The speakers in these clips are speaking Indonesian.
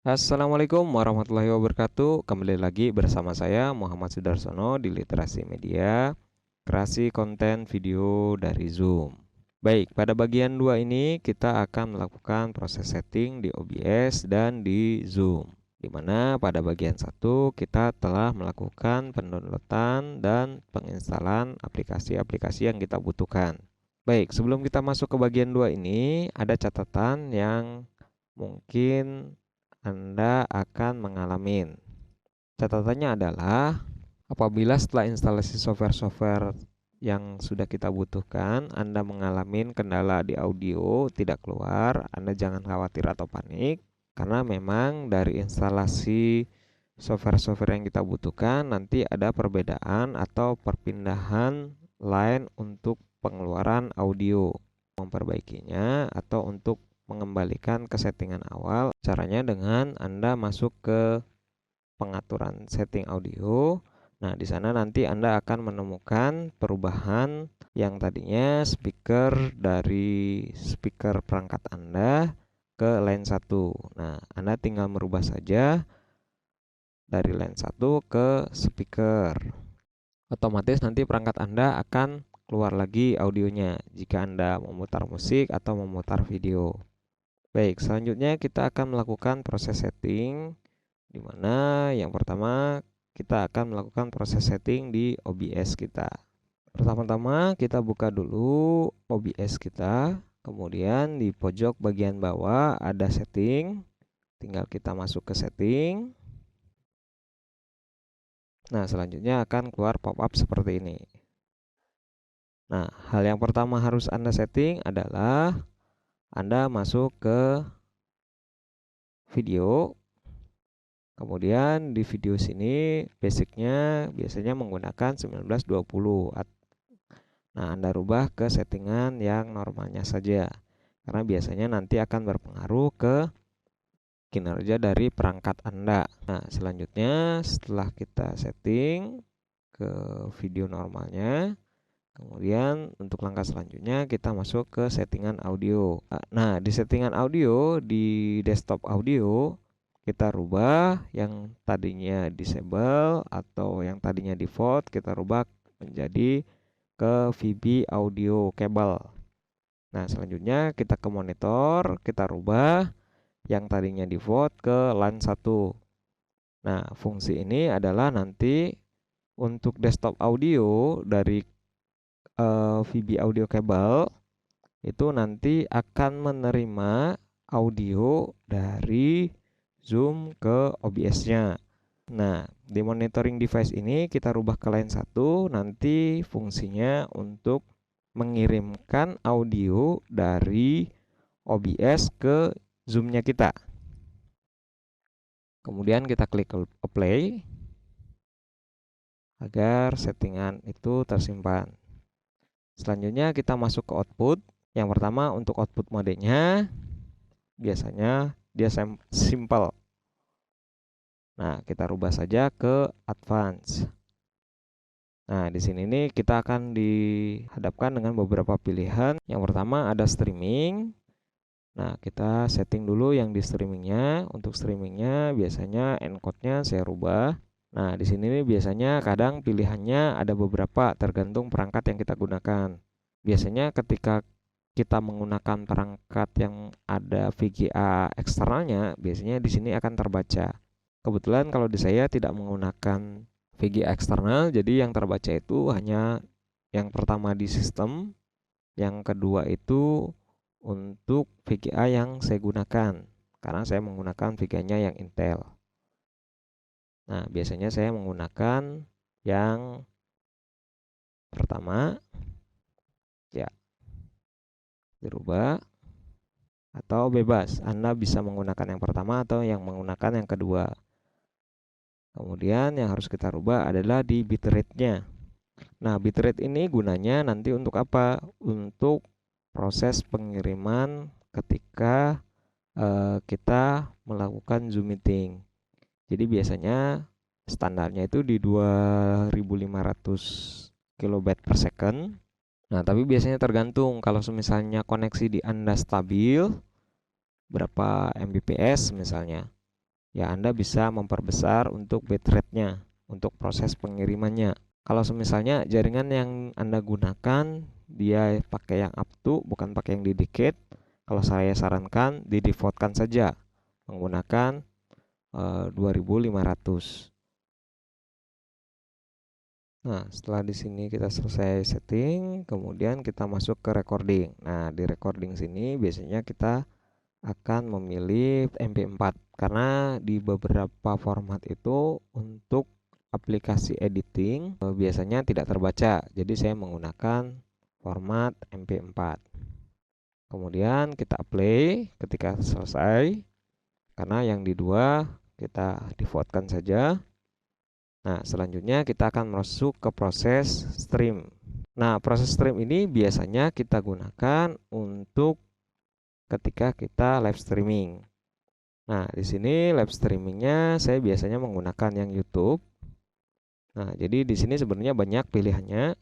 Assalamualaikum warahmatullahi wabarakatuh. Kembali lagi bersama saya Muhammad Sudarsono di Literasi Media, kreasi konten video dari Zoom. Baik, pada bagian 2 ini kita akan melakukan proses setting di OBS dan di Zoom. Di mana pada bagian 1 kita telah melakukan pendownloadan dan penginstalan aplikasi-aplikasi yang kita butuhkan. Baik, sebelum kita masuk ke bagian 2 ini, ada catatan yang mungkin Anda akan mengalami. Catatannya adalah apabila setelah instalasi software-software yang sudah kita butuhkan, Anda mengalami kendala di audio tidak keluar, Anda jangan khawatir atau panik, karena memang dari instalasi software-software yang kita butuhkan nanti ada perbedaan atau perpindahan line untuk pengeluaran audio. Memperbaikinya atau untuk mengembalikan ke settingan awal, caranya dengan Anda masuk ke pengaturan setting audio. Nah, di sana nanti Anda akan menemukan perubahan yang tadinya speaker dari speaker perangkat Anda ke line 1. Nah, Anda tinggal merubah saja dari line 1 ke speaker. Otomatis nanti perangkat Anda akan keluar lagi audionya jika Anda memutar musik atau memutar video. Baik, selanjutnya kita akan melakukan proses setting, di mana yang pertama kita akan melakukan proses setting di OBS kita. Pertama-tama kita buka dulu OBS kita, kemudian di pojok bagian bawah ada setting, tinggal kita masuk ke setting. Nah, selanjutnya akan keluar pop-up seperti ini. Nah, hal yang pertama harus Anda setting adalah Anda masuk ke video. Kemudian di video sini basicnya biasanya menggunakan 1920. Nah, Anda rubah ke settingan yang normalnya saja. Karena biasanya nanti akan berpengaruh ke kinerja dari perangkat Anda. Nah, selanjutnya setelah kita setting ke video normalnya, kemudian untuk langkah selanjutnya kita masuk ke settingan audio. Nah, di settingan audio di desktop audio kita rubah yang tadinya disable atau yang tadinya default kita rubah menjadi ke VB audio cable. Nah, selanjutnya kita ke monitor, kita rubah yang tadinya default ke line 1. Nah, fungsi ini adalah nanti untuk desktop audio dari VB audio cable itu nanti akan menerima audio dari Zoom ke OBS-nya. Nah, di monitoring device ini kita rubah ke line 1, nanti fungsinya untuk mengirimkan audio dari OBS ke Zoom-nya kita. Kemudian kita klik apply agar settingan itu tersimpan. Selanjutnya kita masuk ke output. Yang pertama untuk output modenya biasanya dia simple. Nah, kita rubah saja ke advance. Nah, di sini nih kita akan dihadapkan dengan beberapa pilihan. Yang pertama ada streaming. Nah, kita setting dulu yang di streamingnya. Untuk streamingnya biasanya encode-nya saya rubah. Nah, di sini nih biasanya kadang pilihannya ada beberapa tergantung perangkat yang kita gunakan. Biasanya ketika kita menggunakan perangkat yang ada VGA eksternalnya, biasanya di sini akan terbaca. Kebetulan kalau di saya tidak menggunakan VGA eksternal, jadi yang terbaca itu hanya yang pertama di sistem, yang kedua itu untuk VGA yang saya gunakan, karena saya menggunakan VGA-nya yang Intel. Nah, biasanya saya menggunakan yang pertama, ya, dirubah, atau bebas. Anda bisa menggunakan yang pertama atau yang menggunakan yang kedua. Kemudian yang harus kita rubah adalah di bitrate-nya. Nah, bitrate ini gunanya nanti untuk apa? Untuk proses pengiriman ketika kita melakukan Zoom meeting. Jadi biasanya standarnya itu di 2500 kilobyte per second. Nah, tapi biasanya tergantung kalau misalnya koneksi di Anda stabil berapa Mbps misalnya. ya Anda bisa memperbesar untuk bitrate-nya, untuk proses pengirimannya. Kalau misalnya jaringan yang Anda gunakan dia pakai yang up to, bukan pakai yang dedicated, kalau saya sarankan di default-kan saja menggunakan 2500. Nah, setelah di sini kita selesai setting, kemudian kita masuk ke recording. Nah, di recording sini biasanya kita akan memilih MP4 karena di beberapa format itu untuk aplikasi editing biasanya tidak terbaca. Jadi saya menggunakan format MP4. Kemudian kita play ketika selesai. Karena yang di dua kita defaultkan saja. Nah, selanjutnya kita akan masuk ke proses stream. Nah, proses stream ini biasanya kita gunakan untuk ketika kita live streaming. Nah, di sini live streamingnya saya biasanya menggunakan yang YouTube. Nah, jadi di sini sebenarnya banyak pilihannya.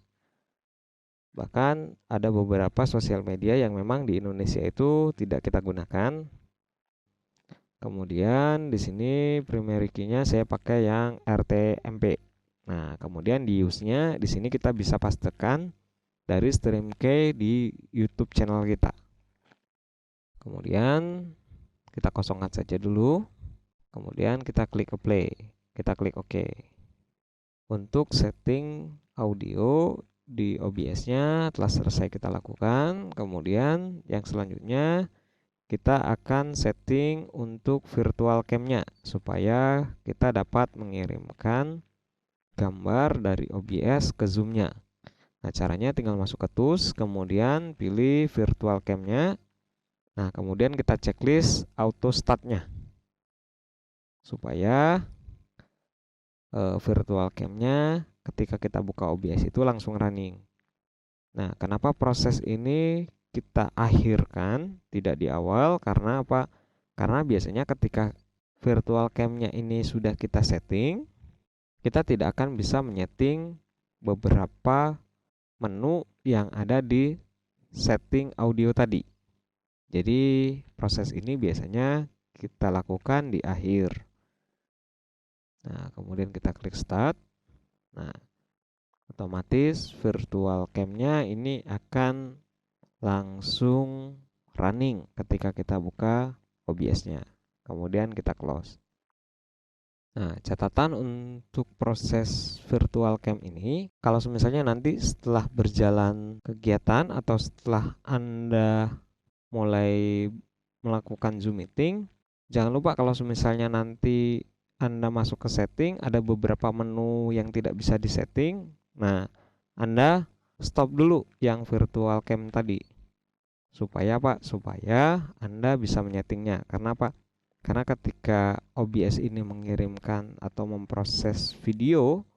Bahkan ada beberapa sosial media yang memang di Indonesia itu tidak kita gunakan. Kemudian di sini primary key-nya saya pakai yang RTMP. Nah, kemudian di use-nya di sini kita bisa pastikan dari stream key di YouTube channel kita. Kemudian kita kosongkan saja dulu. Kemudian kita klik play. Kita klik OK. Untuk setting audio di OBS-nya telah selesai kita lakukan. Kemudian yang selanjutnya kita akan setting untuk virtual cam-nya supaya kita dapat mengirimkan gambar dari OBS ke Zoom-nya. Nah, caranya tinggal masuk ke tools, kemudian pilih virtual cam-nya. Nah, kemudian kita checklist auto start-nya supaya virtual cam-nya ketika kita buka OBS itu langsung running. Nah, kenapa proses ini kita akhirkan, tidak di awal? Karena apa? Karena biasanya ketika virtual cam-nya ini sudah kita setting, kita tidak akan bisa menyeting beberapa menu yang ada di setting audio tadi. Jadi proses ini biasanya kita lakukan di akhir. Nah, kemudian kita klik start. Nah, otomatis virtual cam-nya ini akan langsung running ketika kita buka OBS-nya. Kemudian kita close. Nah, catatan untuk proses virtual cam ini, kalau misalnya nanti setelah berjalan kegiatan atau setelah Anda mulai melakukan Zoom meeting, jangan lupa kalau misalnya nanti Anda masuk ke setting, ada beberapa menu yang tidak bisa disetting. Nah, Anda stop dulu yang virtual cam tadi. Supaya apa? Supaya Anda bisa menyetingnya. Karena apa? Karena ketika OBS ini mengirimkan atau memproses video,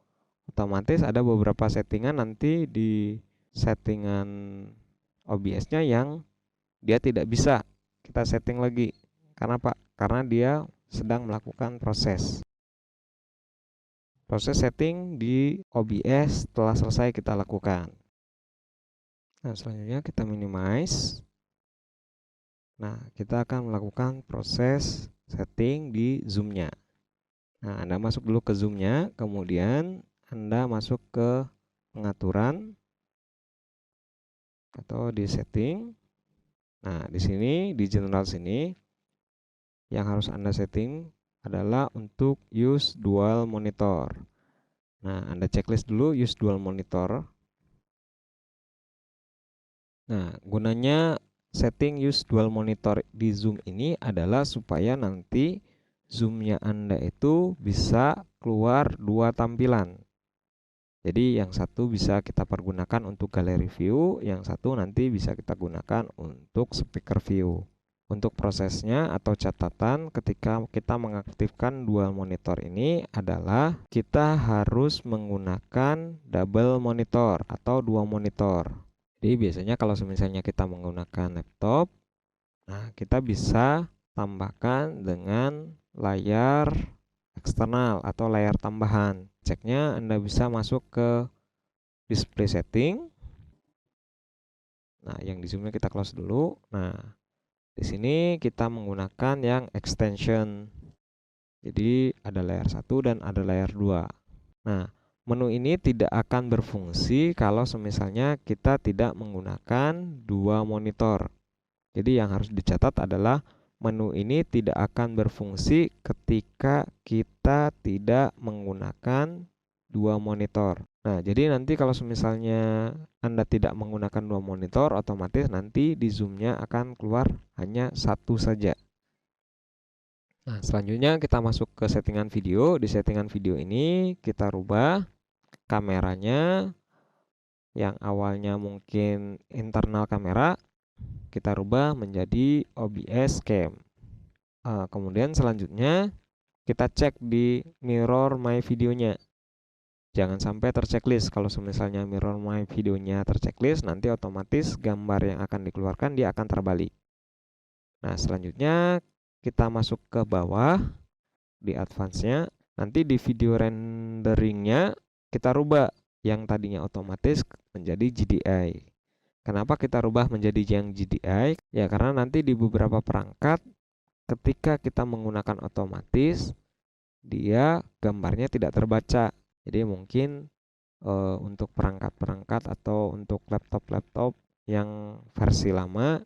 otomatis ada beberapa settingan nanti di settingan OBS-nya yang dia tidak bisa kita setting lagi. Karena apa? Karena dia sedang melakukan proses setting di OBS telah selesai kita lakukan. Nah, selanjutnya kita minimize. Nah, kita akan melakukan proses setting di Zoom-nya. Nah, Anda masuk dulu ke Zoom-nya, kemudian Anda masuk ke pengaturan atau di setting. Nah, di sini di general sini yang harus Anda setting adalah untuk use dual monitor. Nah, Anda checklist dulu use dual monitor. Nah, gunanya setting use dual monitor di Zoom ini adalah supaya nanti Zoom-nya Anda itu bisa keluar dua tampilan. Jadi yang satu bisa kita pergunakan untuk gallery view, yang satu nanti bisa kita gunakan untuk speaker view. Untuk prosesnya atau catatan ketika kita mengaktifkan dual monitor ini adalah kita harus menggunakan double monitor atau dua monitor. Jadi biasanya kalau misalnya kita menggunakan laptop, nah kita bisa tambahkan dengan layar eksternal atau layar tambahan. Ceknya Anda bisa masuk ke display setting. Nah, yang di zoomnya kita close dulu. Nah, di sini kita menggunakan yang extension. Jadi ada layer 1 dan ada layer 2. Nah, menu ini tidak akan berfungsi kalau semisalnya kita tidak menggunakan dua monitor. Jadi yang harus dicatat adalah menu ini tidak akan berfungsi ketika kita tidak menggunakan dua monitor. Nah, jadi nanti kalau misalnya Anda tidak menggunakan dua monitor, otomatis nanti di zoom-nya akan keluar hanya satu saja. Nah, selanjutnya kita masuk ke settingan video. Di settingan video ini kita rubah kameranya yang awalnya mungkin internal kamera, kita rubah menjadi OBS cam. Kemudian selanjutnya kita cek di mirror my videonya. Jangan sampai terchecklist. Kalau misalnya mirror my videonya terchecklist, nanti otomatis gambar yang akan dikeluarkan dia akan terbalik. Nah, selanjutnya kita masuk ke bawah di advance-nya. Nanti di video renderingnya kita rubah yang tadinya otomatis menjadi GDI. Kenapa kita rubah menjadi yang GDI? Ya karena nanti di beberapa perangkat ketika kita menggunakan otomatis, dia gambarnya tidak terbaca. Jadi mungkin untuk perangkat-perangkat atau untuk laptop-laptop yang versi lama,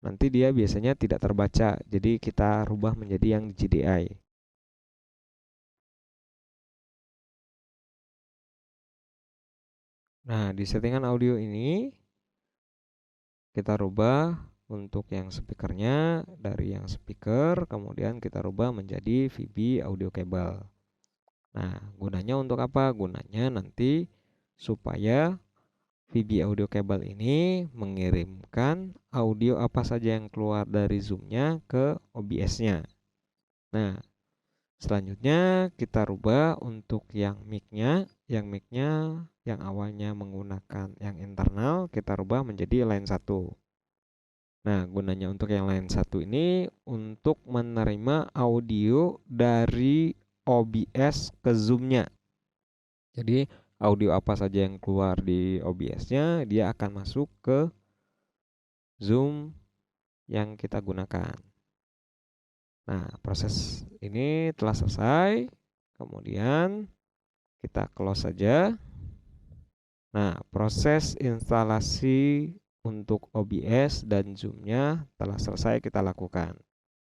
nanti dia biasanya tidak terbaca. Jadi kita rubah menjadi yang GDI. Nah, di settingan audio ini kita rubah untuk yang speakernya dari yang speaker, kemudian kita rubah menjadi VB audio cable. Nah, gunanya untuk apa? Gunanya nanti supaya VB audio cable ini mengirimkan audio apa saja yang keluar dari zoom-nya ke OBS-nya. Nah, selanjutnya kita rubah untuk yang mic-nya, yang awalnya menggunakan yang internal, kita rubah menjadi line 1. Nah, gunanya untuk yang line 1 ini untuk menerima audio dari OBS ke zoom-nya. Jadi, audio apa saja yang keluar di OBS-nya, dia akan masuk ke zoom yang kita gunakan. Nah, proses ini telah selesai. Kemudian kita close saja. Nah, proses instalasi untuk OBS dan zoom-nya telah selesai kita lakukan.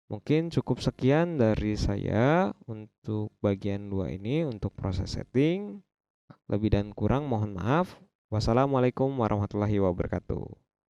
Mungkin cukup sekian dari saya untuk bagian 2 ini untuk proses setting. Lebih dan kurang mohon maaf. Wassalamualaikum warahmatullahi wabarakatuh.